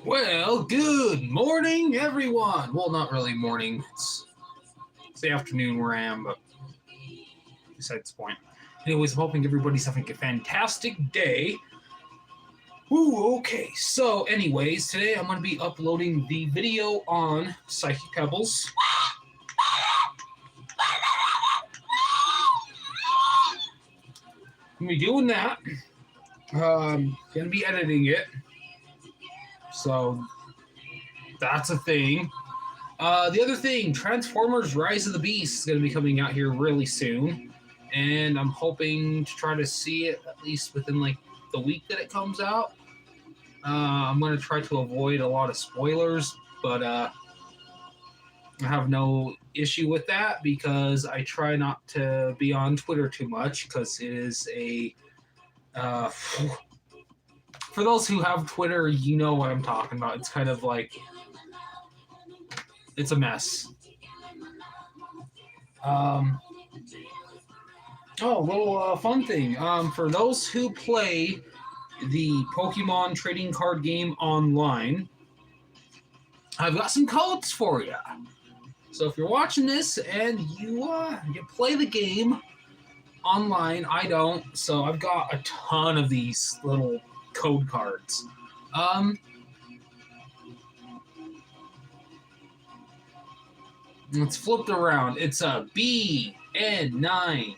Well, good morning, everyone. Well, not really morning. It's the afternoon where I am, but besides the point. Anyways, I'm hoping everybody's having a fantastic day. Ooh, okay. So, anyways, today I'm going to be uploading the video on Psychic Pebbles. I'm going to be doing that. Going to be editing it. So, that's a thing. The other thing, Transformers Rise of the Beast is going to be coming out here really soon. And I'm hoping to try to see it at least within like the week that it comes out. I'm going to try to avoid a lot of spoilers, but I have no issue with that because I try not to be on Twitter too much because it is a... for those who have Twitter, you know what I'm talking about. It's kind of like... it's a mess. A little fun thing. For those who play the Pokemon trading card game online, I've got some codes for you. So if you're watching this and you play the game online, I don't. So I've got a ton of these little code cards. It's flipped around. It's a BN9,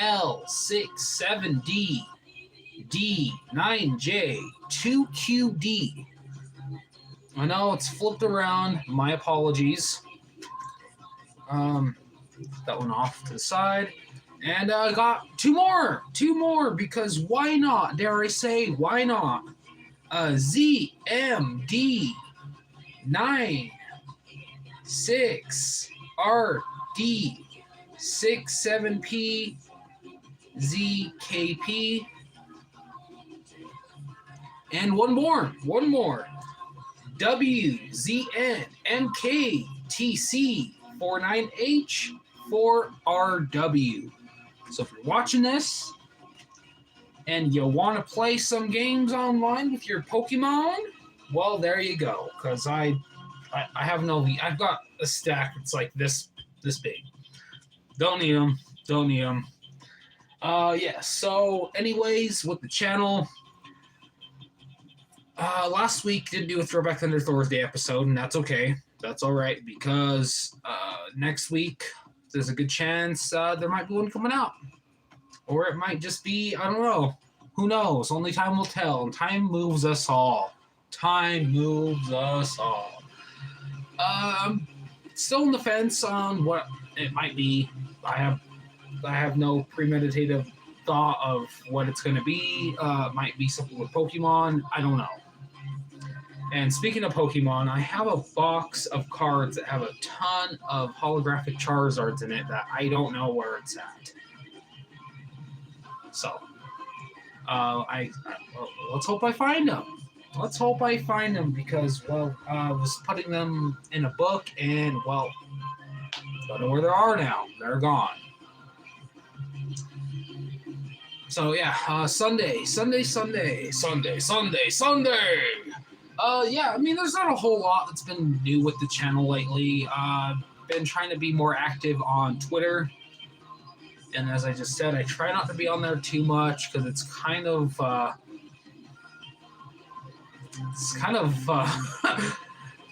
L67D, D9J, 2QD. I know it's flipped around. My apologies. That one off to the side. And I got two more, because why not? Dare I say, why not? ZMD 96 RD 67P ZKP, and one more WZN MKTC 49H 4RW. So if you're watching this and you want to play some games online with your Pokemon, well, there you go. Because I have no... I've got a stack that's like this big. Don't need them. Yeah, so anyways, with the channel, last week didn't do a Throwback Thunder Thursday episode, and that's okay. That's all right, because next week there's a good chance there might be one coming out. Or it might just be, I don't know. Who knows? Only time will tell. And time moves us all. Still on the fence on what it might be. I have no premeditative thought of what it's going to be. It might be something with Pokemon. I don't know. And speaking of Pokemon, I have a box of cards that have a ton of holographic Charizards in it that I don't know where it's at. So, let's hope I find them. Because, well, I was putting them in a book and, well, don't know where they are now. They're gone. So, yeah, Sunday. Yeah, I mean, there's not a whole lot that's been new with the channel lately. Been trying to be more active on Twitter. And as I just said, I try not to be on there too much because it's kind of...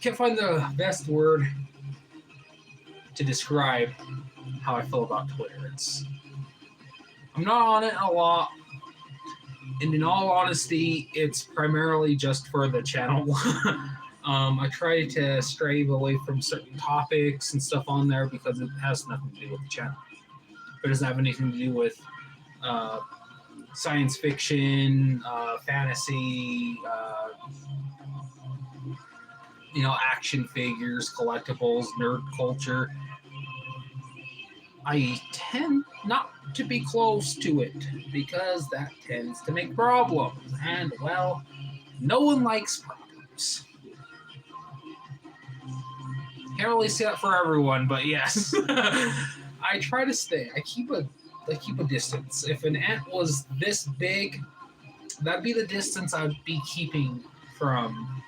can't find the best word to describe how I feel about Twitter. I'm not on it a lot. And in all honesty, it's primarily just for the channel. I try to stray away from certain topics and stuff on there because it has nothing to do with the channel. It doesn't have anything to do with science fiction, fantasy, action figures, collectibles, nerd culture. I tend not to be close to it because that tends to make problems. And, well, no one likes problems. Can't really say that for everyone, but yes. I try to stay. I keep a distance. If an ant was this big, that'd be the distance I'd be keeping from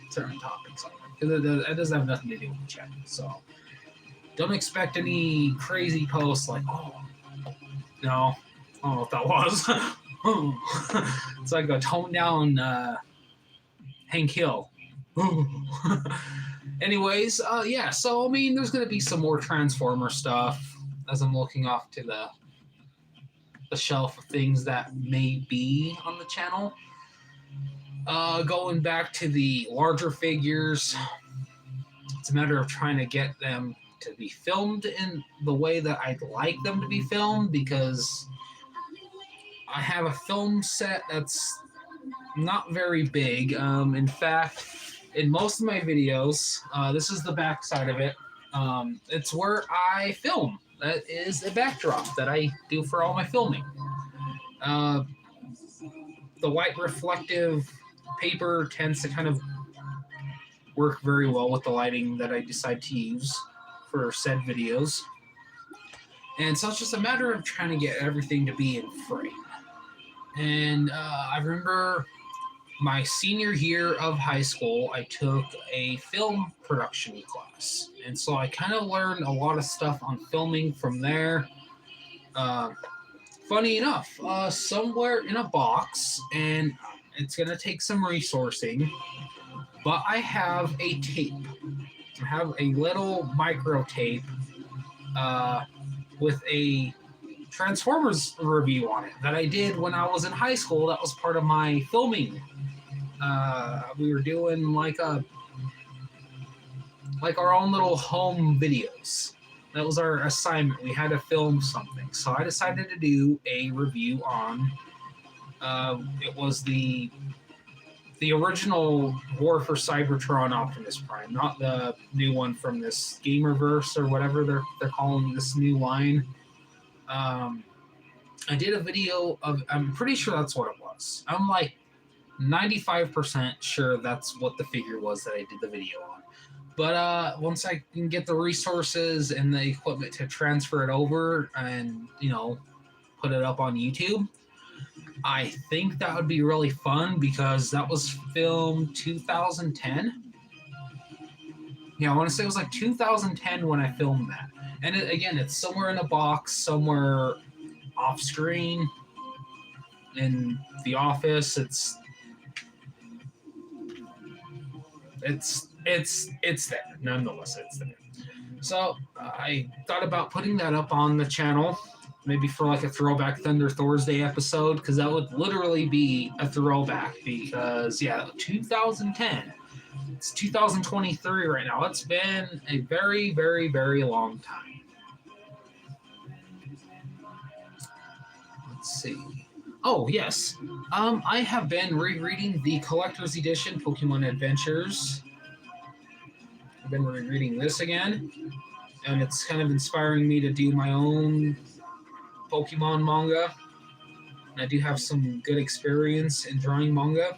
certain topics on it, because it doesn't have nothing to do with the channel. So don't expect any crazy posts like, oh, no, I don't know what that was. It's like a toned down Hank Hill. Anyways, yeah, so I mean, there's going to be some more Transformer stuff as I'm looking off to the shelf of things that may be on the channel. Going back to the larger figures, it's a matter of trying to get them to be filmed in the way that I'd like them to be filmed, because I have a film set that's not very big. In fact, in most of my videos, this is the back side of it. It's where I film. That is a backdrop that I do for all my filming. The white reflective paper tends to kind of work very well with the lighting that I decide to use for said videos. And so it's just a matter of trying to get everything to be in frame. And I remember my senior year of high school, I took a film production class. And so I kind of learned a lot of stuff on filming from there. Funny enough, somewhere in a box, and it's going to take some resourcing, but I have a tape. I have a little micro tape with a Transformers review on it that I did when I was in high school. That was part of my filming. We were doing like our own little home videos. That was our assignment. We had to film something. So I decided to do a review on, it was the original War for Cybertron Optimus Prime, not the new one from this Gamerverse or whatever they're calling this new line. I did a video of, I'm pretty sure that's what it was. I'm like 95% sure that's what the figure was that I did the video on. But once I can get the resources and the equipment to transfer it over and, put it up on YouTube, I think that would be really fun, because that was filmed 2010. Yeah, I want to say it was like 2010 when I filmed that. And again, it's somewhere in a box, somewhere off screen in the office. It's there. Nonetheless, it's there. So I thought about putting that up on the channel, maybe for like a throwback Thunder Thursday episode, because that would literally be a throwback. Because 2010. It's 2023 right now. It's been a very, very, very long time. Let's see. Oh, yes. I have been rereading the Collector's Edition Pokemon Adventures. I've been rereading this again, and it's kind of inspiring me to do my own Pokemon manga. And I do have some good experience in drawing manga.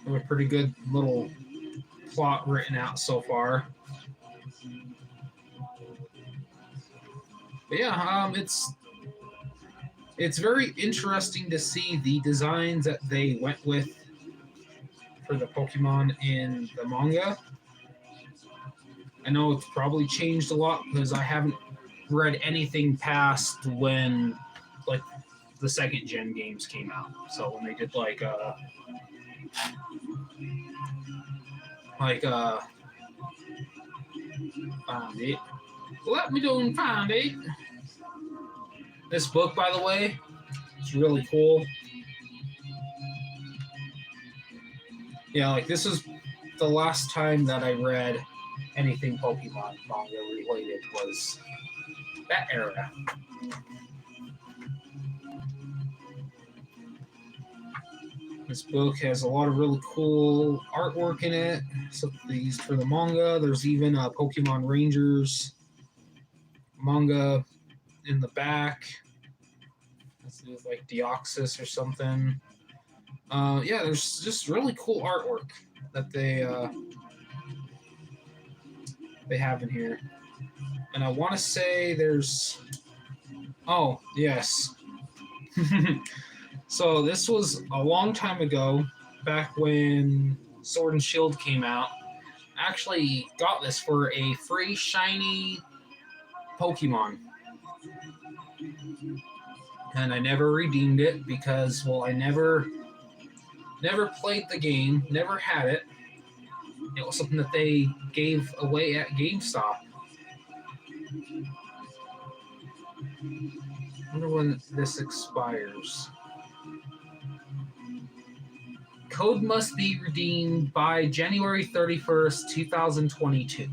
I have a pretty good little plot written out so far. But yeah, it's very interesting to see the designs that they went with for the Pokemon in the manga. I know it's probably changed a lot, because I haven't read anything past when like the second gen games came out. So when they did found it. Let me go and find it. This book, by the way, is really cool. Yeah, like this is the last time that I read anything Pokemon manga related, was that era. This book has a lot of really cool artwork in it, so they used for the manga. There's even a Pokemon Rangers manga in the back. This is like Deoxys or something. There's just really cool artwork that they have in here. And I want to say there's Oh, yes. So this was a long time ago, back when Sword and Shield came out. I actually got this for a free shiny Pokemon. And I never redeemed it because, well, I never played the game, never had it. It was something that they gave away at GameStop. I wonder when this expires. Code must be redeemed by January 31st, 2022.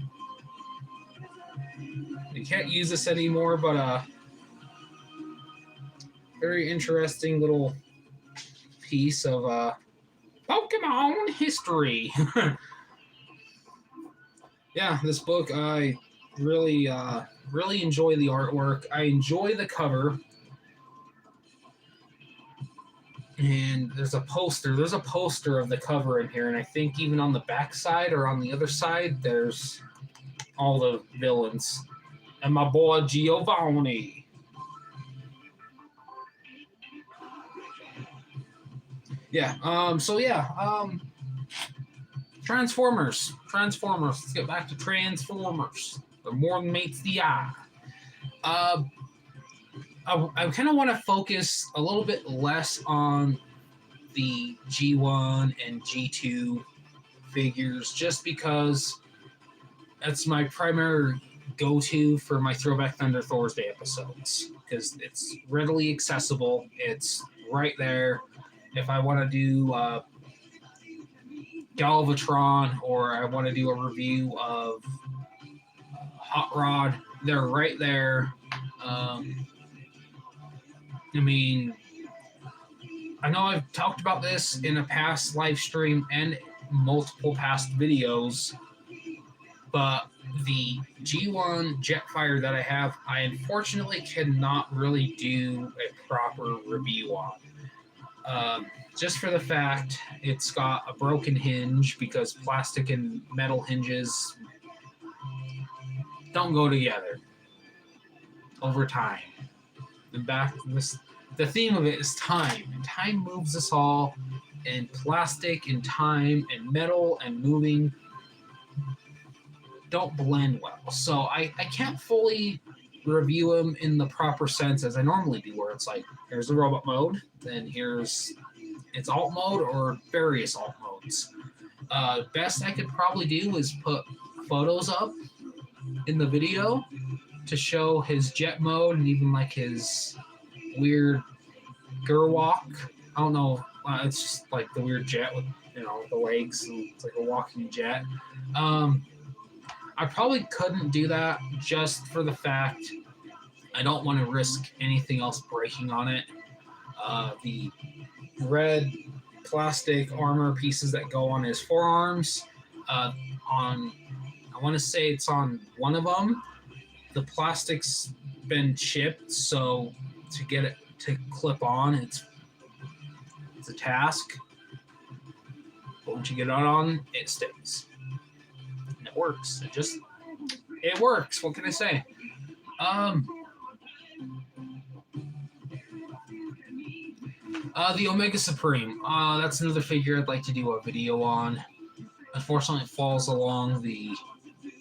You can't use this anymore, but very interesting little piece of Pokemon history. Yeah, this book, I really enjoy the artwork. I enjoy the cover. And there's a poster. There's a poster of the cover in here, and I think even on the back side or on the other side, there's all the villains. And my boy Giovanni. Yeah. Transformers. Let's get back to Transformers. They're more than meets the eye. I kind of want to focus a little bit less on the G1 and G2 figures, just because that's my primary go-to for my Throwback Thunder Thursday episodes, because it's readily accessible. It's right there. If I want to do Galvatron, or I want to do a review of Hot Rod, they're right there. I mean, I know I've talked about this in a past live stream and multiple past videos, but the G1 Jetfire that I have, I unfortunately cannot really do a proper review on. Just for the fact it's got a broken hinge, because plastic and metal hinges don't go together over time. The theme of it is time. And time moves us all, and plastic and time and metal and moving don't blend well. So I can't fully review them in the proper sense as I normally do, where it's like, here's the robot mode, then here's its alt mode or various alt modes. Best I could probably do is put photos up in the video to show his jet mode and even like his weird Gerwalk. I don't know. It's just like the weird jet with, the legs. And it's like a walking jet. I probably couldn't do that just for the fact I don't want to risk anything else breaking on it. The red plastic armor pieces that go on his forearms, I want to say it's on one of them. The plastic's been chipped, so to get it to clip on, it's a task. But once you get it on, it stays. And it works. It works. What can I say? The Omega Supreme. That's another figure I'd like to do a video on. Unfortunately, it falls along the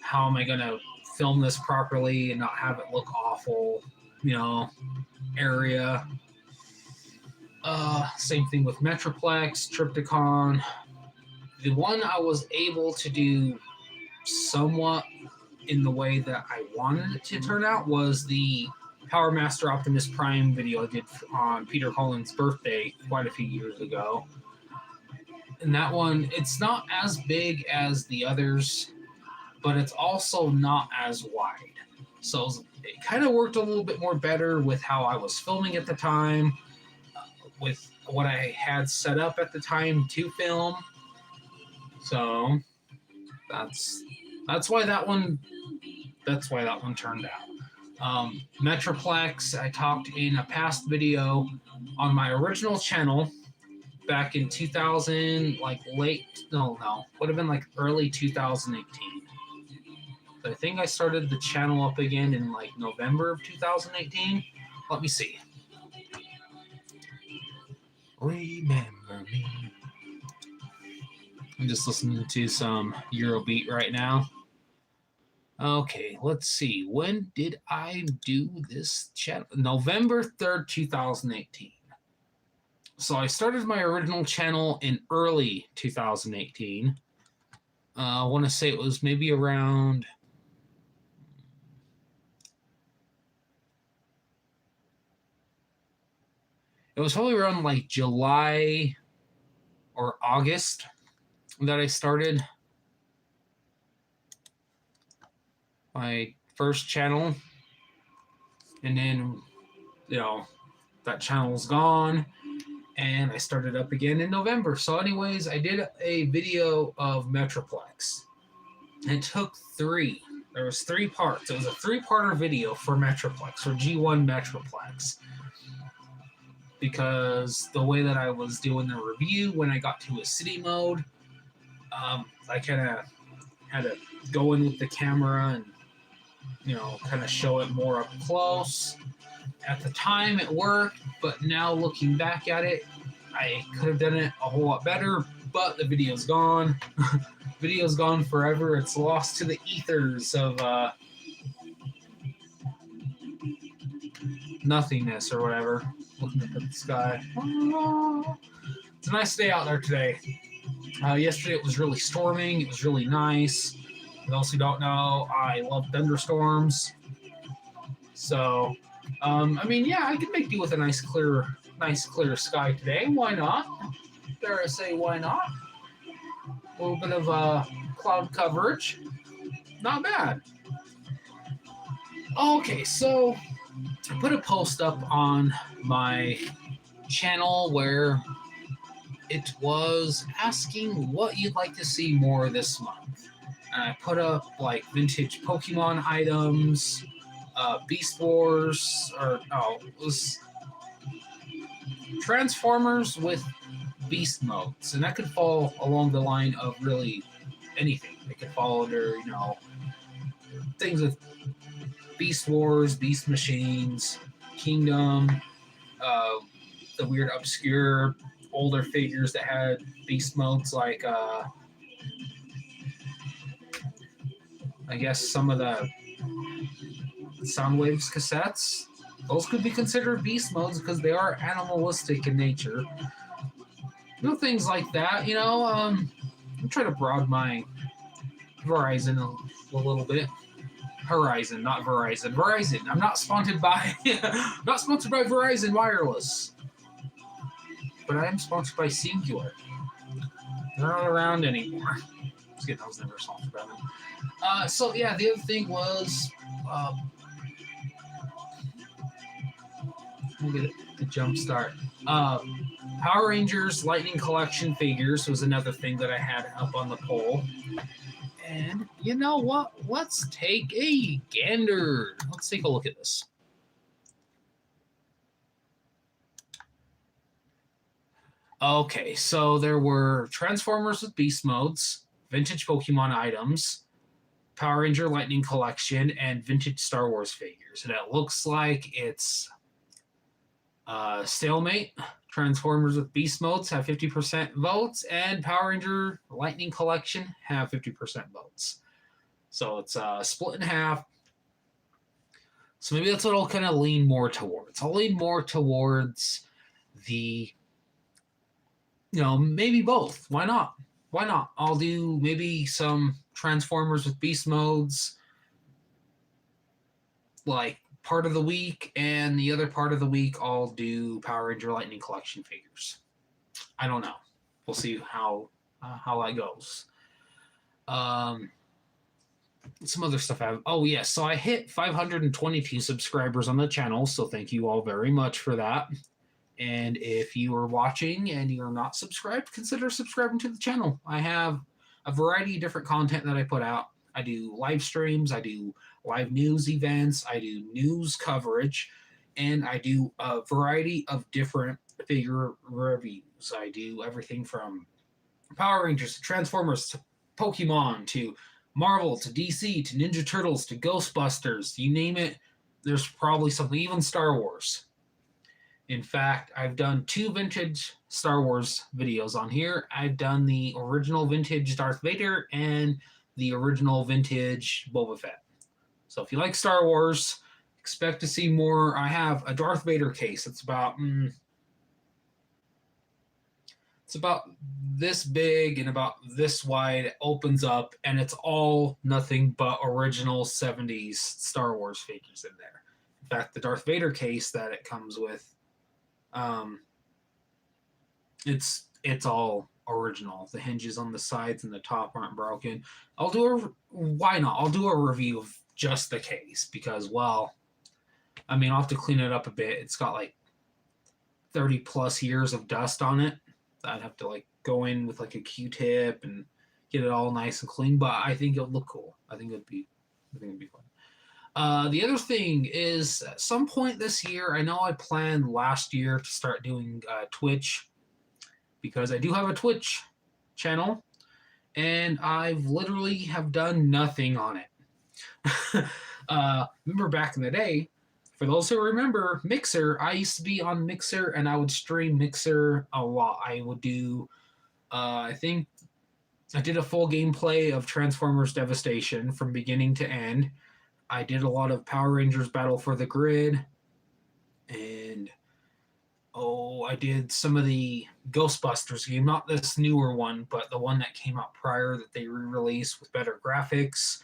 how am I going to film this properly and not have it look awful, area. Same thing with Metroplex, Triptychon. The one I was able to do somewhat in the way that I wanted it to turn out was the Power Master Optimus Prime video I did on Peter Cullen's birthday quite a few years ago. And that one, it's not as big as the others, but it's also not as wide. So it kind of worked a little bit more better with how I was filming at the time, with what I had set up at the time to film. So that's why that one turned out. Metroplex, I talked in a past video on my original channel back in 2000, would have been like early 2018. I think I started the channel up again in like November of 2018. Let me see. Remember me. I'm just listening to some Eurobeat right now. Okay, let's see. When did I do this channel? November 3rd, 2018. So I started my original channel in early 2018. I want to say it was maybe around... It was probably around like July or August that I started my first channel. And then, that channel's gone. And I started up again in November. So anyways, I did a video of Metroplex. It took 3. There was 3 parts. It was a 3-parter video for Metroplex, or G1 Metroplex. Because the way that I was doing the review, when I got to a city mode, I kind of had to go in with the camera and, kind of show it more up close. At the time, it worked, but now looking back at it, I could have done it a whole lot better, but the video's gone. Video's gone forever. It's lost to the ethers of nothingness or whatever. Looking up at the sky. It's a nice day out there today. Yesterday it was really storming. It was really nice. For those who don't know, I love thunderstorms. So, I could make do with a nice clear sky today. Why not? Dare I say, why not? A little bit of cloud coverage. Not bad. Okay, so I put a post up on my channel where it was asking what you'd like to see more this month. And I put up like vintage Pokemon items, Beast Wars, it was Transformers with Beast modes. And that could fall along the line of really anything. It could fall under, things with Beast Wars, Beast Machines, Kingdom, the weird obscure older figures that had Beast modes like I guess some of the Soundwaves cassettes. Those could be considered Beast modes because they are animalistic in nature. Things like that, I'm trying to broaden my horizon a little bit. Horizon, not Verizon. Verizon. I'm not sponsored by Verizon Wireless. But I am sponsored by Singular. They're not around anymore. I was never sponsored by them. The other thing was we'll get a jump start. Power Rangers Lightning Collection figures was another thing that I had up on the poll. And you know what? Let's take a gander. Let's take a look at this. Okay, so there were Transformers with Beast modes, vintage Pokemon items, Power Ranger Lightning Collection, and vintage Star Wars figures. And it looks like it's stalemate. Transformers with Beast modes have 50% votes, and Power Ranger Lightning Collection have 50% votes. So it's split in half. So maybe that's what I'll kind of lean more towards. I'll lean more towards the, maybe both. Why not? Why not? I'll do maybe some Transformers with Beast modes, like part of the week, and the other part of the week I'll do Power Ranger Lightning Collection figures. I don't know. We'll see how that goes. Some other stuff I have. Oh yeah, so I hit 522 subscribers on the channel, so thank you all very much for that. And if you are watching and you're not subscribed, consider subscribing to the channel. I have a variety of different content that I put out. I do live streams, I do live news events, I do news coverage, and I do a variety of different figure reviews. I do everything from Power Rangers to Transformers to Pokemon to Marvel to DC to Ninja Turtles to Ghostbusters. You name it, there's probably something, even Star Wars. In fact, I've done 2 vintage Star Wars videos on here. I've done the original vintage Darth Vader and the original vintage Boba Fett. So if you like Star Wars, expect to see more. I have a Darth Vader case. It's about this big and about this wide. It opens up, and it's all nothing but original 70s Star Wars figures in there. In fact, the Darth Vader case that it comes with, it's all original. The hinges on the sides and the top aren't broken. Why not? I'll do a review of just the case because, well, I mean, I'll have to clean it up a bit. It's got like 30 plus years of dust on it. I'd have to like go in with like a Q-tip and get it all nice and clean, but I think it'll look cool. I think it'd be fun. The other thing is at some point this year, I know I planned last year to start doing Twitch because I do have a Twitch channel and I've literally have done nothing on it. Remember back in the day, for those who remember Mixer, I used to be on Mixer and I would stream Mixer a lot. I would do, I think I did a full gameplay of Transformers Devastation from beginning to end. I did a lot of Power Rangers Battle for the Grid. And, I did some of the Ghostbusters game. Not this newer one, but the one that came out prior that they re-released with better graphics.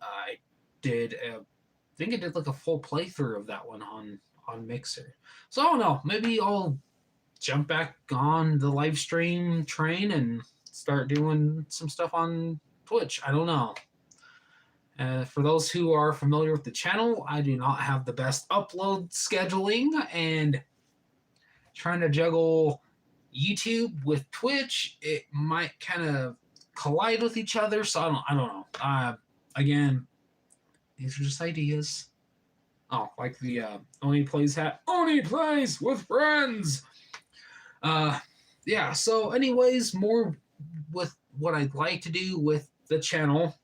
I think I did like a full playthrough of that one on Mixer. So I don't know. Maybe I'll jump back on the live stream train and start doing some stuff on Twitch. I don't know. For those who are familiar with the channel, I do not have the best upload scheduling, and trying to juggle YouTube with Twitch, it might kind of collide with each other. So I don't know. Again, these are just ideas. Oh, like the Oni Plays hat. Oni Plays with friends! Yeah, so anyways, more with what I'd like to do with the channel.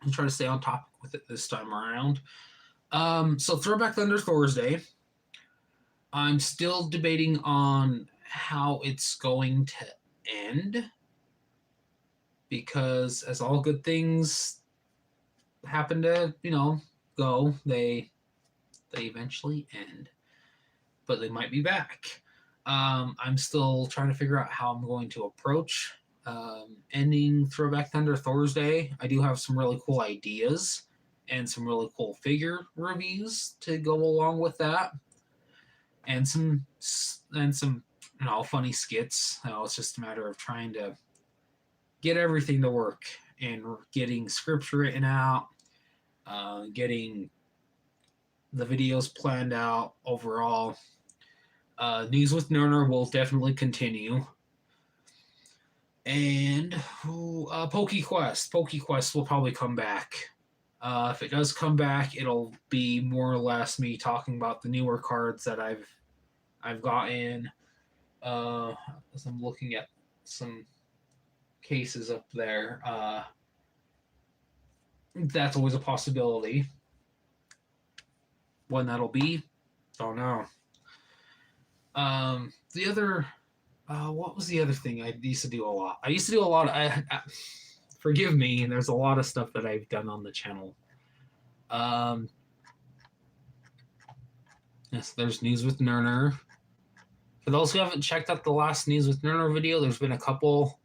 I'm trying to stay on topic with it this time around. So Throwback Thunder Thursday. I'm still debating on how it's going to end. Because as all good things happen to, go, they eventually end. But they might be back. I'm still trying to figure out how I'm going to approach ending Throwback Thunder Thursday. I do have some really cool ideas and some really cool figure reviews to go along with that, and some funny skits. It's just a matter of trying to get everything to work and getting scripts written out, getting the videos planned out overall. News with Nerner will definitely continue. And PokeQuest. PokeQuest will probably come back. If it does come back, it'll be more or less me talking about the newer cards that I've gotten. As I'm looking at some cases up there, that's always a possibility. When that'll be, don't know. The other, what was the other thing I used to do a lot? I used to do a lot of, forgive me, and there's a lot of stuff that I've done on the channel. Yes, there's News with Nerner. For those who haven't checked out the last News with Nerner video, there's been a couple.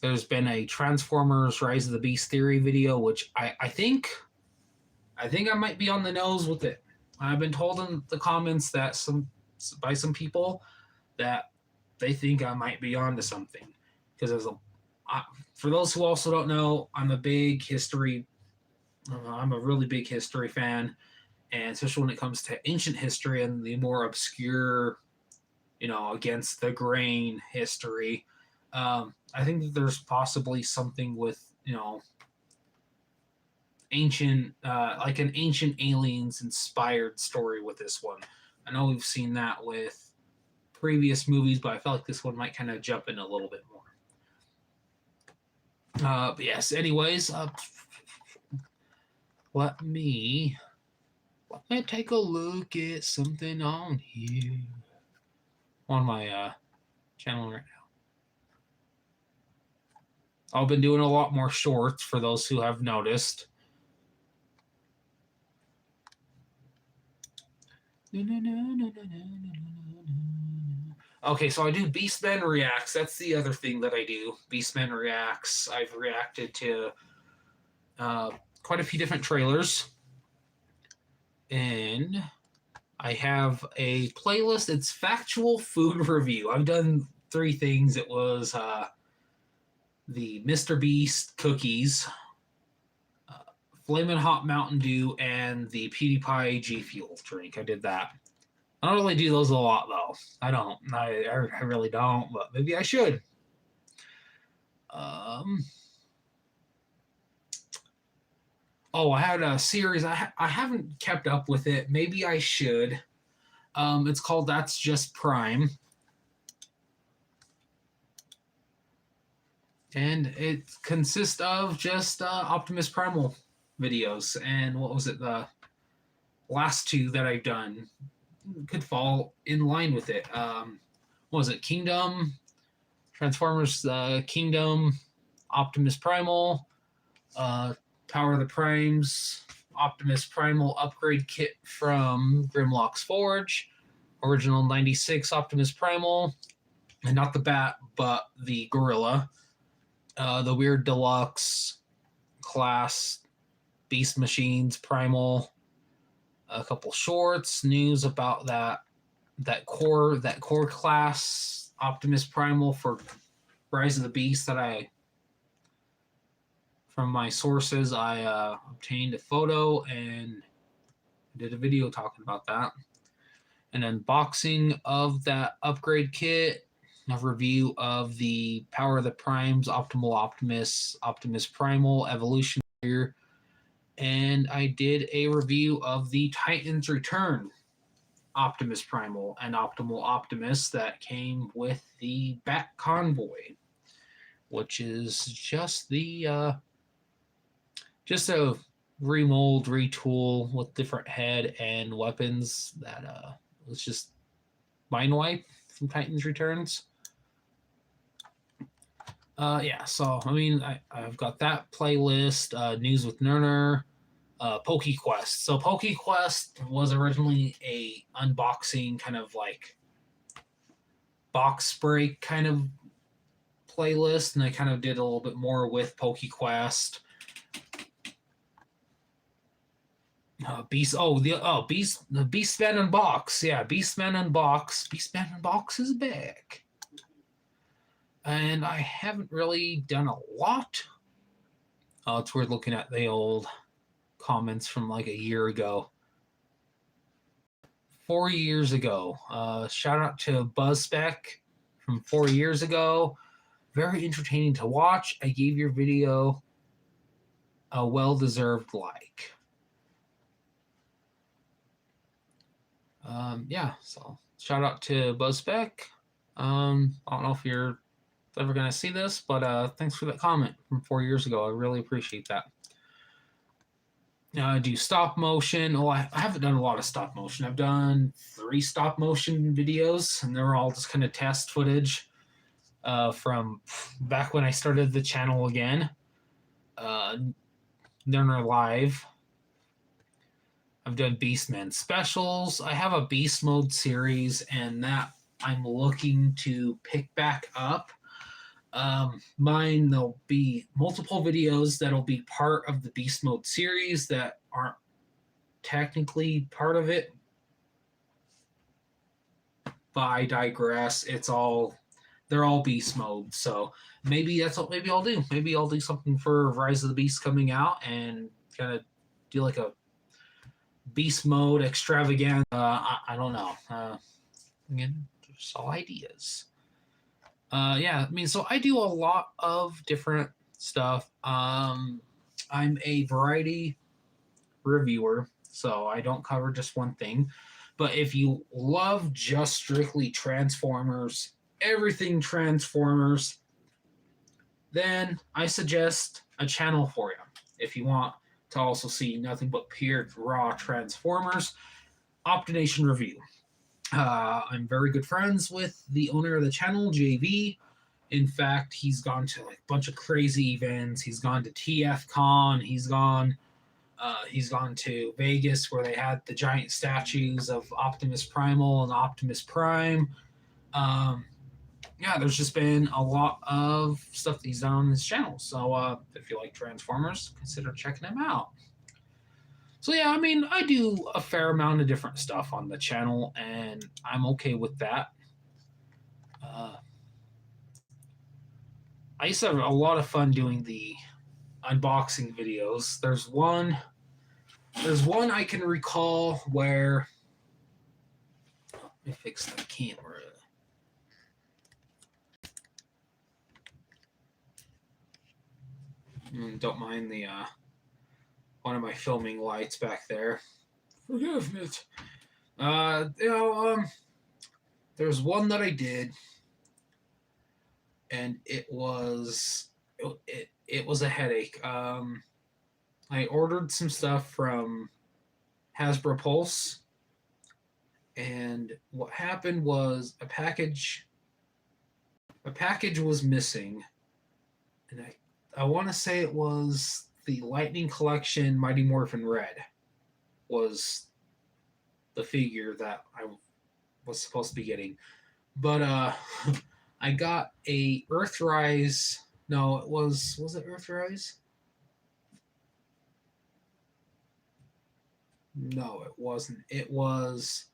There's been a Transformers Rise of the Beast Theory video, which I think I might be on the nose with it. I've been told in the comments that by some people that they think I might be onto something, because for those who also don't know, I'm a really big history fan, and especially when it comes to ancient history and the more obscure, against the grain history. I think that there's possibly something with ancient, like an ancient aliens inspired story with this one. I know we've seen that with previous movies, but I felt like this one might kind of jump in a little bit more. But yes, anyways, let me take a look at something on here. On my channel right now. I've been doing a lot more shorts for those who have noticed. Okay, so I do Beastman Reacts. That's the other thing that I do. Beastman Reacts. I've reacted to quite a few different trailers. And I have a playlist. It's factual food review. I've done 3 things. It was the Mr. Beast cookies, Flamin' Hot Mountain Dew, and the PewDiePie G Fuel drink. I did that. I don't really do those a lot, though. I don't. I really don't, but maybe I should. Oh, I had a series. I haven't kept up with it. Maybe I should. It's called That's Just Prime. And it consists of just Optimus Primal videos. And what was it? The last 2 that I've done could fall in line with it. What was it? Kingdom, Transformers Kingdom, Optimus Primal, Power of the Primes, Optimus Primal upgrade kit from Grimlock's Forge, original 96 Optimus Primal, and not the Bat, but the Gorilla, the Weird Deluxe class, Beast Machines Primal, a couple shorts, news about that core class Optimus Primal for Rise of the Beast that from my sources, I obtained a photo and did a video talking about that. An unboxing of that upgrade kit, a review of the Power of the Primes, Optimal Optimus, Optimus Primal Evolution here, and I did a review of the Titans Return Optimus Primal and Optimal Optimus that came with the Bat Convoy, which is just just a remold, retool with different head and weapons that was just Mind Wipe from Titans Returns. Yeah, so I mean, I've got that playlist, News with Nerner, PokeQuest. So PokeQuest was originally a unboxing kind of like box break kind of playlist, and I kind of did a little bit more with PokeQuest. The Beastman Unbox. Yeah, Beastman Unbox. Beastman Unbox is back. And I haven't really done a lot. Oh, it's weird looking at the old comments from like a year ago. 4 years ago. Shout out to BuzzSpec from 4 years ago. Very entertaining to watch. I gave your video a well-deserved like. Yeah, so shout out to BuzzSpec. I don't know if you're ever going to see this, but thanks for that comment from 4 years ago. I really appreciate that. I do stop motion. Well, I haven't done a lot of stop motion. I've done 3 stop motion videos, and they're all just kind of test footage from back when I started the channel again. They're live. I've done Beastman specials. I have a Beast Mode series, and that I'm looking to pick back up. There'll be multiple videos that'll be part of the Beast Mode series that aren't technically part of it. But I digress. They're all Beast Mode. So maybe I'll do. Maybe I'll do something for Rise of the Beast coming out and kind of do like a Beast Mode extravaganza. I don't know. Again, just all ideas. Yeah, I mean, so I do a lot of different stuff. I'm a variety reviewer, so I don't cover just one thing. But if you love just strictly Transformers, everything Transformers, then I suggest a channel for you. If you want to also see nothing but pure raw Transformers Optination review. I'm very good friends with the owner of the channel, JV. In fact, he's gone to like a bunch of crazy events. He's gone to TFCon. He's gone to Vegas where they had the giant statues of Optimus Primal and Optimus Prime. Yeah, there's just been a lot of stuff that he's done on his channel. So if you like Transformers, consider checking him out. So yeah, I mean, I do a fair amount of different stuff on the channel, and I'm okay with that. I used to have a lot of fun doing the unboxing videos. There's one I can recall where let me fix the camera. Don't mind the one of my filming lights back there. Forgive it. There's one that I did, and it was a headache. I ordered some stuff from Hasbro Pulse, and what happened was a package was missing, and I want to say it was the Lightning Collection Mighty Morphin Red was the figure that I was supposed to be getting, but I got a Earthrise. No, was it Earthrise? No, it wasn't. It was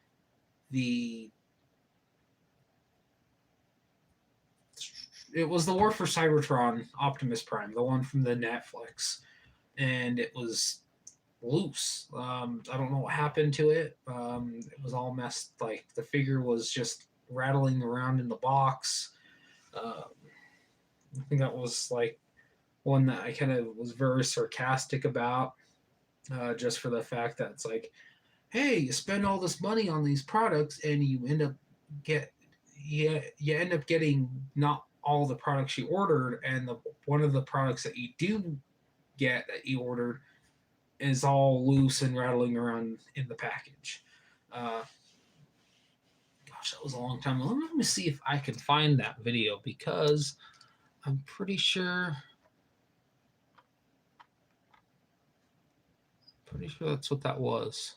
the War for Cybertron Optimus Prime, the one from the Netflix, and it was loose. I don't know what happened to it. It was all messed. Like the figure was just rattling around in the box. I think that was like one that I kind of was very sarcastic about, just for the fact that it's like, hey, you spend all this money on these products and you end up getting not all the products you ordered, and one of the products that you do get that you ordered is all loose and rattling around in the package. Gosh, that was a long time ago. Let me see if I can find that video, because I'm pretty sure that's what that was.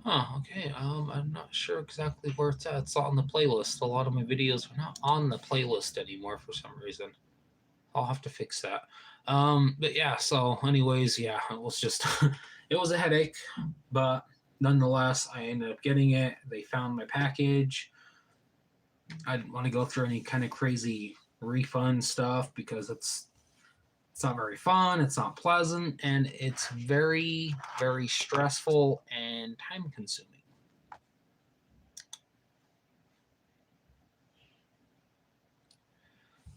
Huh, okay. I'm not sure exactly where it's at. It's on the playlist. A lot of my videos are not on the playlist anymore for some reason. I'll have to fix that. But yeah, so anyways, yeah, it was just it was a headache, but nonetheless, I ended up getting it. They found my package. I didn't want to go through any kind of crazy refund stuff because it's not very fun, it's not pleasant, and it's very, very stressful and time consuming.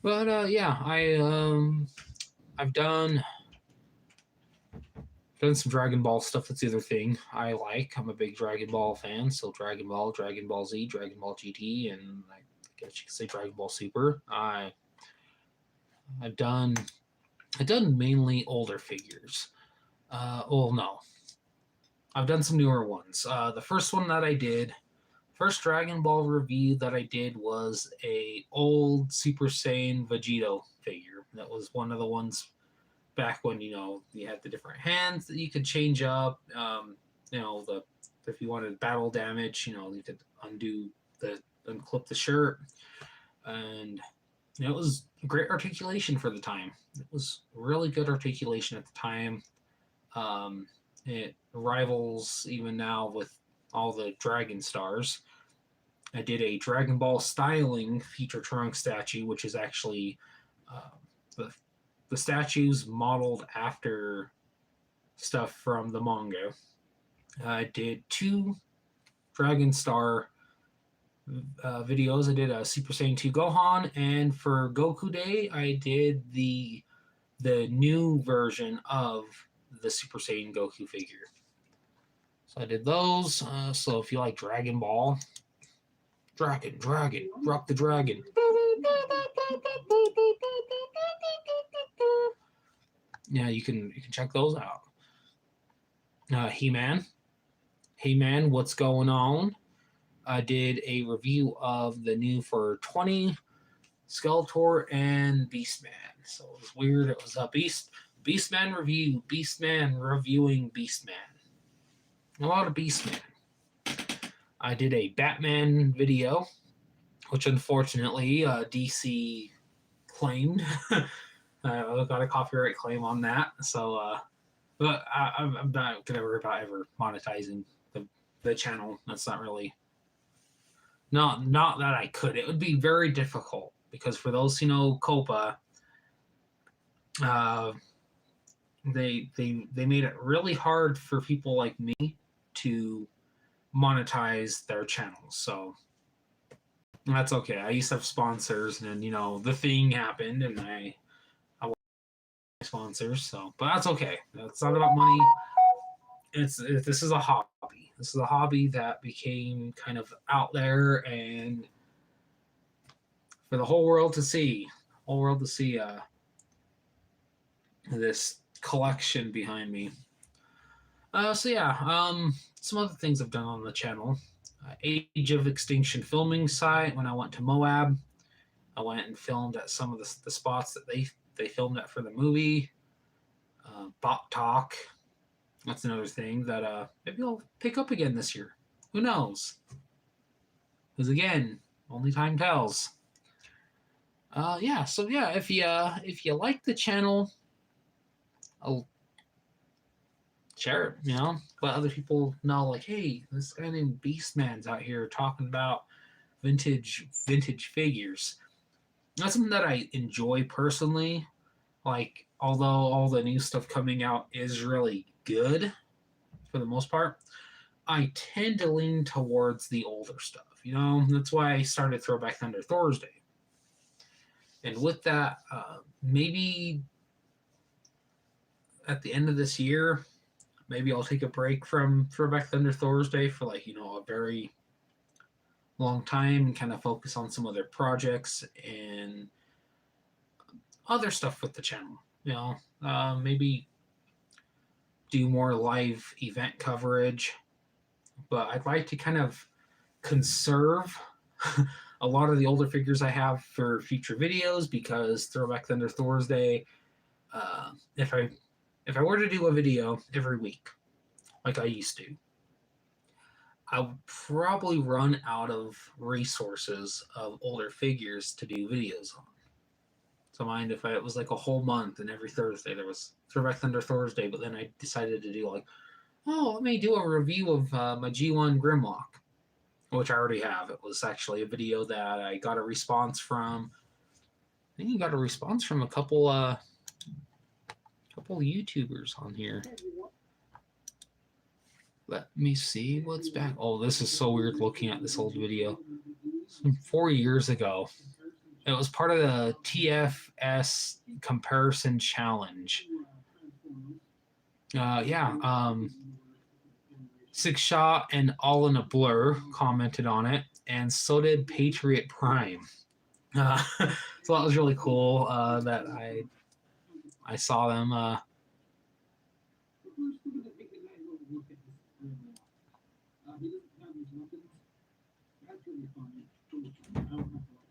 But yeah, I've done some Dragon Ball stuff. That's the other thing I like. I'm a big Dragon Ball fan, so Dragon Ball, Dragon Ball Z, Dragon Ball GT, and I guess you could say Dragon Ball Super. I've done mainly older figures. Well, no, I've done some newer ones. The first Dragon Ball review that I did was a old Super Saiyan Vegito figure. That was one of the ones back when you had the different hands that you could change up. If you wanted battle damage, you could unclip the shirt, and it was great articulation for the time. It was really good articulation at the time. It rivals even now with all the Dragon Stars. I did a Dragon Ball styling feature trunk statue, which is actually the statues modeled after stuff from the manga. I did 2 Dragon Star videos. I did a Super Saiyan 2 Gohan, and for Goku Day, I did the new version of the Super Saiyan Goku figure. So I did those. So if you like Dragon Ball Dragon, rock the dragon. Yeah, you can check those out. He-Man, what's going on? I did a review of the new for 20 Skeletor and Beastman. So it was weird. It was a Beastman review, Beastman reviewing Beastman. A lot of Beastman. I did a Batman video, which unfortunately DC claimed. I got a copyright claim on that. So, but I'm not gonna worry about ever monetizing the channel. That's not really not that I could. It would be very difficult because for those who know Copa, they made it really hard for people like me to monetize their channels. So that's okay. I used to have sponsors, and the thing happened, and I want sponsors. So, but that's okay. It's not about money. This is a hobby. This is a hobby that became kind of out there, and for the whole world to see, this collection behind me. So yeah, some other things I've done on the channel. Age of Extinction filming site. When I went to Moab, I went and filmed at some of the spots that they filmed at for the movie. Bot Talk. That's another thing that maybe I'll pick up again this year. Who knows? Because again, only time tells. Yeah. So yeah, if you like the channel, I'll share it. Let other people know. Like, hey, this guy named Beastman's out here talking about vintage figures. That's something that I enjoy personally. Like, although all the new stuff coming out is really good for the most part, I tend to lean towards the older stuff. That's why I started Throwback Thunder Thursday. And with that, maybe at the end of this year, maybe I'll take a break from Throwback Thunder Thursday for a very long time and kind of focus on some other projects and other stuff with the channel. Maybe do more live event coverage, but I'd like to kind of conserve a lot of the older figures I have for future videos, because Throwback Thunder Thursday, if I were to do a video every week like I used to, I would probably run out of resources of older figures to do videos on. So mind if it was like a whole month and every Thursday there was Throwback Thunder Thursday, but then I decided to do let me do a review of my G1 Grimlock, which I already have. It was actually a video that I got a response from. I think you got a response from a couple YouTubers on here. Let me see what's back. Oh, this is so weird looking at this old video. From 4 years ago. It was part of the TFS comparison challenge. Six Shot and All in a Blur commented on it, and so did Patriot Prime. So that was really cool that I saw them.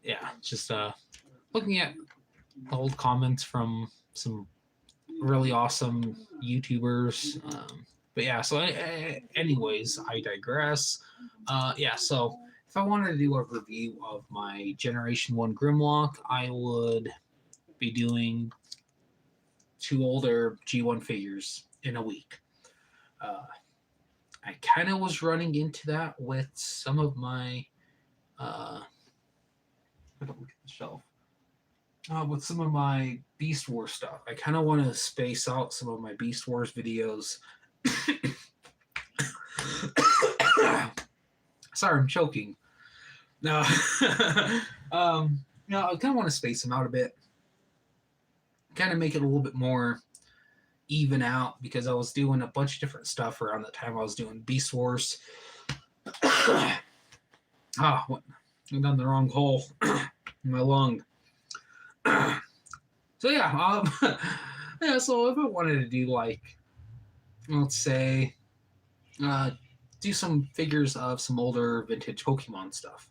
Yeah, just looking at old comments from some really awesome YouTubers. But yeah, so anyways, I digress. Yeah, so if I wanted to do a review of my Generation 1 Grimlock, I would be doing 2 older G1 figures in a week. I kind of was running into that with some of my I don't look at the shelf. With some of my Beast Wars stuff, I kind of want to space out some of my Beast Wars videos. Sorry, I'm choking. No, I kind of want to space them out a bit. Kind of make it a little bit more even out, because I was doing a bunch of different stuff around the time I was doing Beast Wars. I'm down the wrong hole in my lung. So yeah, yeah. So if I wanted to do like, let's say, uh, do some figures of some older vintage Pokemon stuff,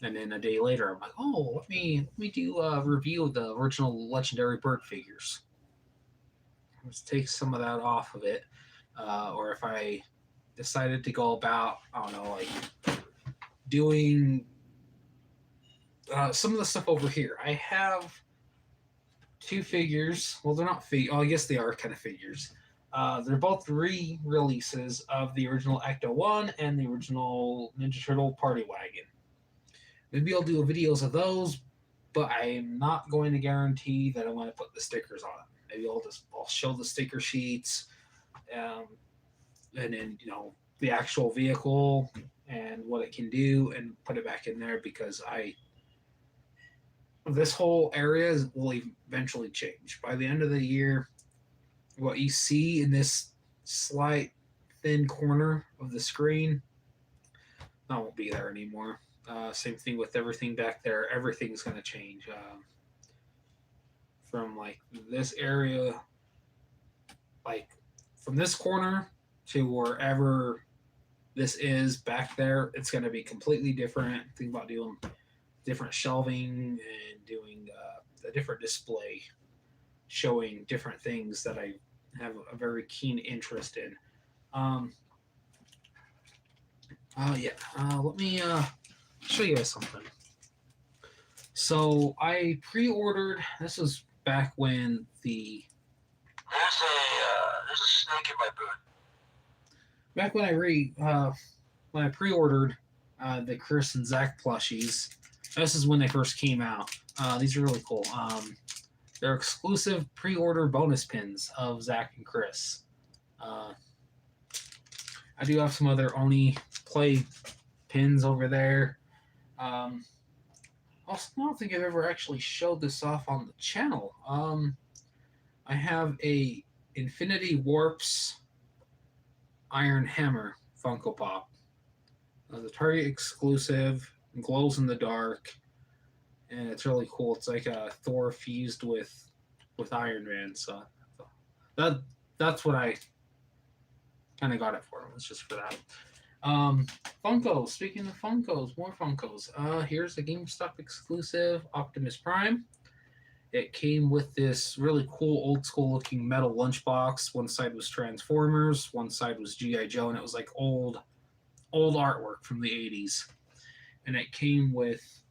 and then a day later, I'm like, oh, let me do a review of the original legendary bird figures. Let's take some of that off of it, or if I decided to go about, I don't know, like doing some of the stuff over here. I have two figures. Well, they're not figures. Oh, I guess they are kind of figures. They're both re-releases of the original Ecto 1 and the original Ninja Turtle Party Wagon. Maybe I'll do videos of those, but I'm not going to guarantee that I'm going to put the stickers on it. Maybe I'll show the sticker sheets, um, and then the actual vehicle and what it can do, and put it back in there because this whole area will eventually change by the end of the year. What you see in this slight thin corner of the screen, that won't be there anymore. Same thing with everything back there. Everything's going to change. From like this area, like from this corner to wherever this is back there, it's going to be completely different. Think about doing different shelving and doing a different display, showing different things that I have a very keen interest in. Yeah. Let me show you guys something. So I pre-ordered. This was back when the there's a snake in my boot. back when I pre-ordered the Chris and Zach plushies. This is when they first came out. These are really cool. They're exclusive pre-order bonus pins of Zach and Chris. I do have some other Oni play pins over there. Also, I don't think I've ever actually showed this off on the channel. I have a Infinity Warps Iron Hammer Funko Pop. The Target exclusive, glows in the dark, and it's really cool. It's like a Thor fused with Iron Man. So that's what I kind of got it for. It's just for that. Funkos. Speaking of Funkos, more Funkos. Here's a GameStop exclusive Optimus Prime. It came with this really cool old school looking metal lunchbox. One side was Transformers, one side was G.I. Joe, and it was like old artwork from the 80s. And it came with,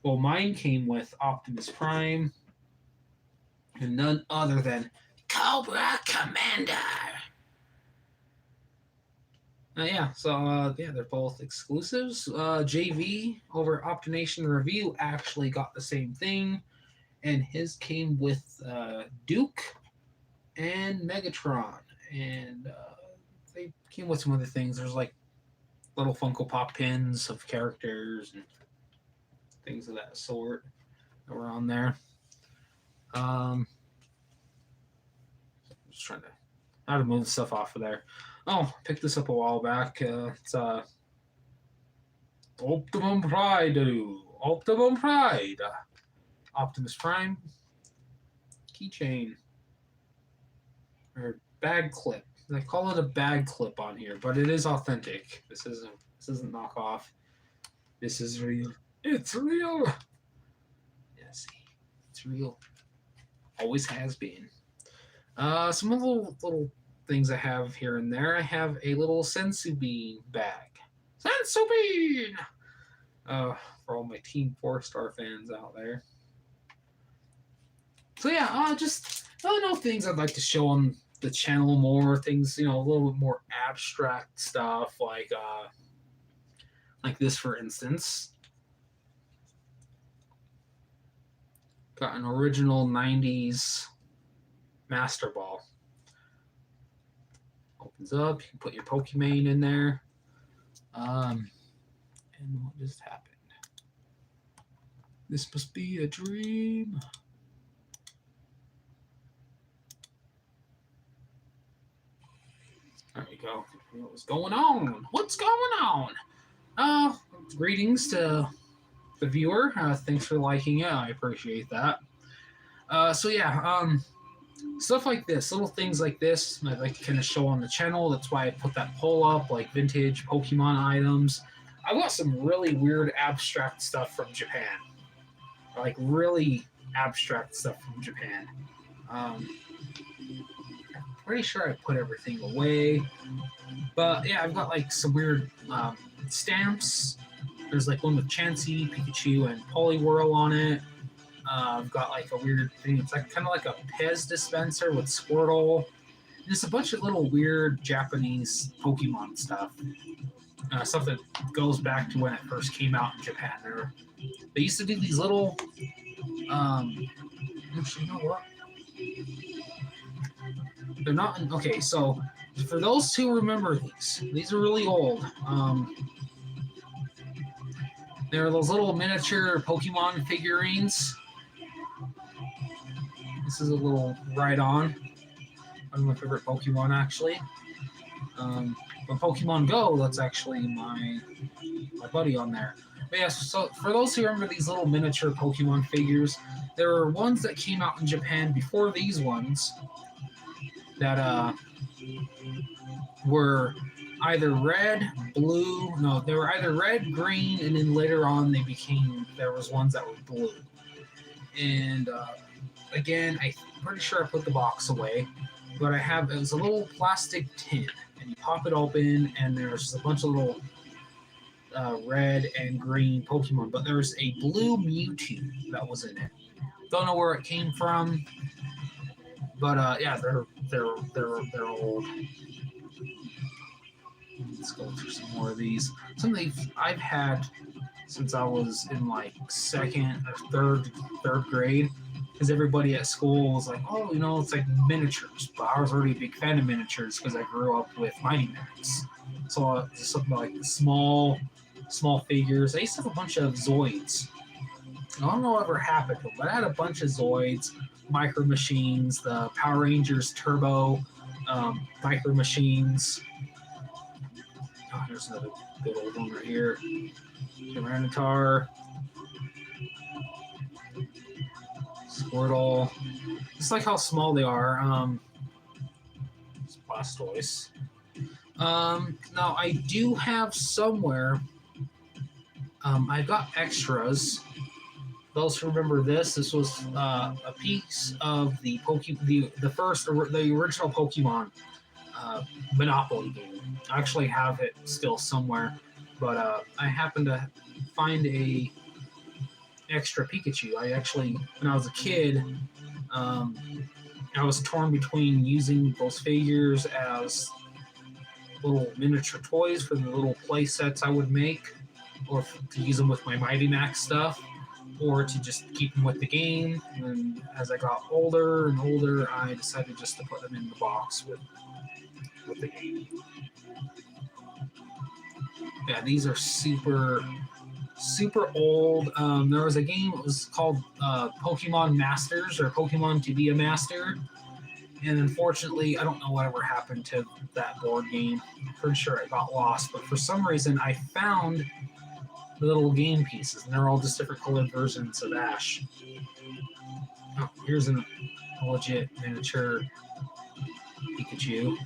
well, mine came with Optimus Prime and none other than Cobra Commander. Yeah, so they're both exclusives. JV over Optination Review actually got the same thing, and his came with Duke and Megatron, and they came with some other things. There's like little Funko Pop pins of characters and things of that sort that were on there. Just trying to how to move the stuff off of there. Oh, I picked this up a while back. It's Optimum Pride. Optimum Pride. Optimus Prime keychain or bag clip. They call it a bag clip on here, but it is authentic. This isn't knockoff. This is real. It's real. Yeah, see, it's real. Always has been. Some of the little things I have here and there. I have a little Sensu Bean bag. Sensu Bean! For all my Team 4-star fans out there. So yeah, just I don't know things I'd like to show on the channel more. Things, a little bit more abstract stuff like this, for instance. Got an original 90s Master Ball. Opens up, you can put your Pokemon in there. And what just happened? This must be a dream. There we go. What's going on? What's going on? Uh, Greetings to the viewer. Thanks for liking it. I appreciate that. So yeah, stuff like this, little things like this, I like to kind of show on the channel. That's why I put that poll up, like vintage Pokemon items. I've got some really weird abstract stuff from Japan, like really abstract stuff from Japan. Um, Pretty sure I put everything away, but yeah, I've got like some weird stamps. There's like one with Chansey, Pikachu, and Poliwhirl on it. I've got like a weird thing. It's like kind of like a Pez dispenser with Squirtle. Just a bunch of little weird Japanese Pokemon stuff. Stuff that goes back to when it first came out in Japan. They used to do these little. Actually, you know what? They're not. Okay, so for those who remember these are really old. They're those little miniature Pokemon figurines. This is a little Rhydon. One of my favorite Pokemon, actually. But Pokemon Go, that's actually my buddy on there. But yeah, so for those who remember these little miniature Pokemon figures, there were ones that came out in Japan before these ones that were either red, blue. No, they were either red, green, and then later on there was ones that were blue. And again, I'm pretty sure I put the box away, but it was a little plastic tin, and you pop it open, and there's a bunch of little red and green Pokemon, but there's a blue Mewtwo that was in it. Don't know where it came from, but yeah, they're old. Let's go through some more of these. Something I've had since I was in like second or third grade, because everybody at school was like, "Oh, it's like miniatures." But I was already a big fan of miniatures because I grew up with Mighty Max. So just something like small figures. I used to have a bunch of Zoids. I don't know what ever happened to them, but I had a bunch of Zoids, Micro Machines, the Power Rangers Turbo Micro Machines. Oh, there's another good old one right here. Tyranitar. Squirtle. Just like how small they are. It's Blastoise. Now, I do have somewhere. I got extras. Those who remember this was a piece of the the original Pokemon Monopoly game. I actually have it still somewhere, but I happened to find a extra Pikachu. When I was a kid, I was torn between using those figures as little miniature toys for the little play sets I would make, or to use them with my Mighty Max stuff, or to just keep them with the game. And as I got older and older, I decided just to put them in the box with the game. Yeah, these are super old. There was a game that was called Pokemon Masters or Pokemon to be a Master. And unfortunately, I don't know whatever happened to that board game. I'm pretty sure it got lost. But for some reason, I found the little game pieces, and they're all just different colored versions of Ash. Oh, here's a legit miniature Pikachu.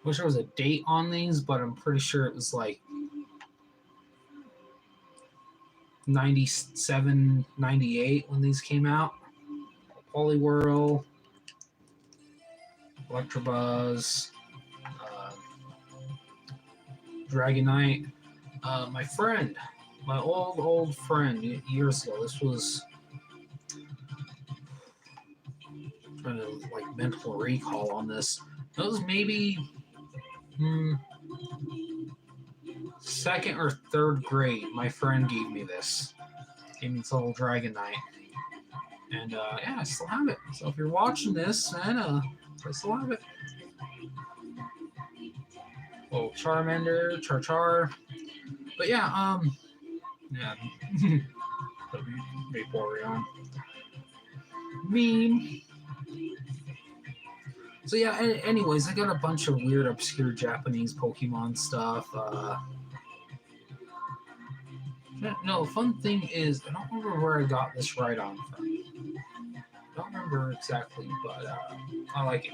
Wish there was a date on these, but I'm pretty sure it was like 97, 98 when these came out. Poliwhirl, Electabuzz, Dragonite. My old friend, years ago. This was trying to like mental recall on this. It was maybe second or third grade. My friend gave me this. Gave me this little Dragonite. And yeah, I still have it. So if you're watching this, man, I still have it. Little Charmander, Char. But yeah, yeah. Vaporeon. Meme. So yeah, anyways, I got a bunch of weird, obscure Japanese Pokemon stuff. No, fun thing is, I don't remember where I got this right on from. I don't remember exactly, but I like it.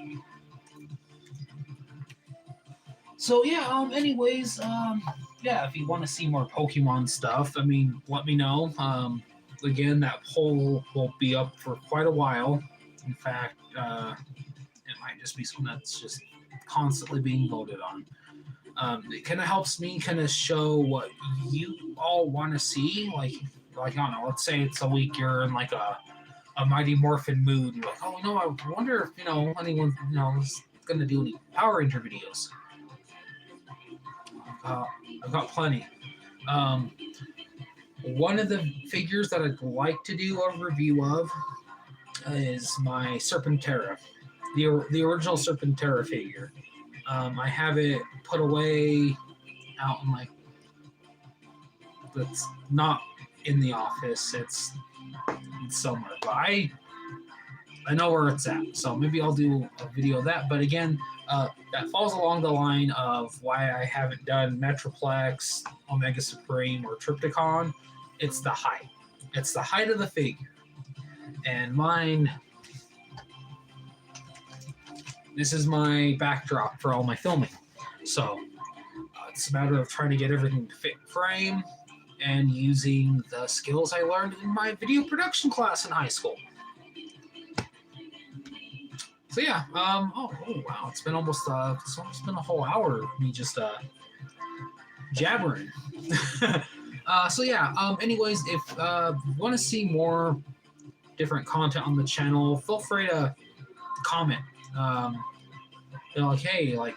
So yeah, anyways, yeah, if you want to see more Pokemon stuff, I mean, let me know. Again, that poll will be up for quite a while. In fact, it might just be something that's just constantly being voted on. It kind of helps me kind of show what you all want to see. Like I don't know, let's say it's a week you're in like a Mighty Morphin mood. You're like, oh, I wonder if anyone is gonna do any Power Ranger videos. Uh, I've got plenty. Um, One of the figures that I'd like to do a review of is my Serpentera, the original Serpentera figure. I have it put away out in it's not in the office. It's somewhere, but I know where it's at. So maybe I'll do a video of that. But again, that falls along the line of why I haven't done Metroplex, Omega Supreme, or Triptychon. It's the height. It's the height of the figure. And mine, this is my backdrop for all my filming. So it's a matter of trying to get everything to fit frame and using the skills I learned in my video production class in high school. So yeah, oh wow, it's almost been a whole hour of me just jabbering. So yeah, anyways, if you want to see more different content on the channel, feel free to comment. Like, hey, like,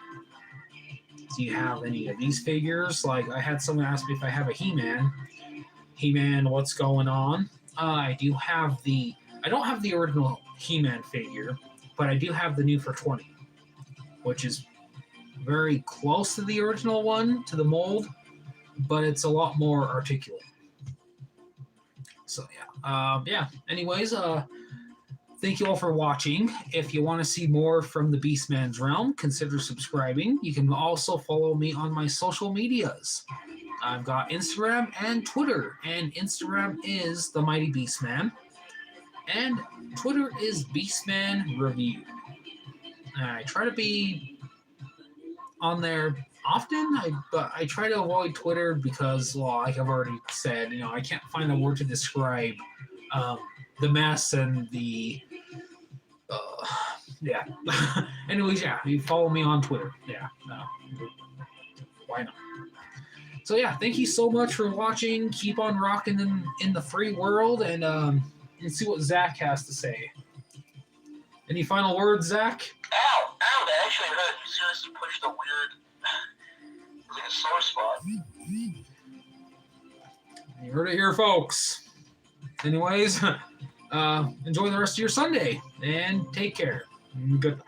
do you have any of these figures? Like, I had someone ask me if I have a He-Man. He-Man, what's going on? I don't have the original He-Man figure, but I do have the new for 20, which is very close to the original one, to the mold, but it's a lot more articulate. So yeah. Anyways, thank you all for watching. If you want to see more from the Beastman's realm, consider subscribing. You can also follow me on my social medias. I've got Instagram and Twitter, and Instagram is the Mighty Beastman, and Twitter is Beastman Review. I try to be on there often, but I try to avoid Twitter because, well, like I've already said, I can't find a word to describe the mess and the yeah. Anyways, yeah, you follow me on Twitter. Yeah, why not? So yeah, thank you so much for watching. Keep on rocking in the free world, and let's see what Zach has to say. Any final words, Zach? Ow! That actually hurt. You seriously pushed a weird, like a sore spot. You heard it here, folks. Anyways, enjoy the rest of your Sunday, and take care. Goodbye.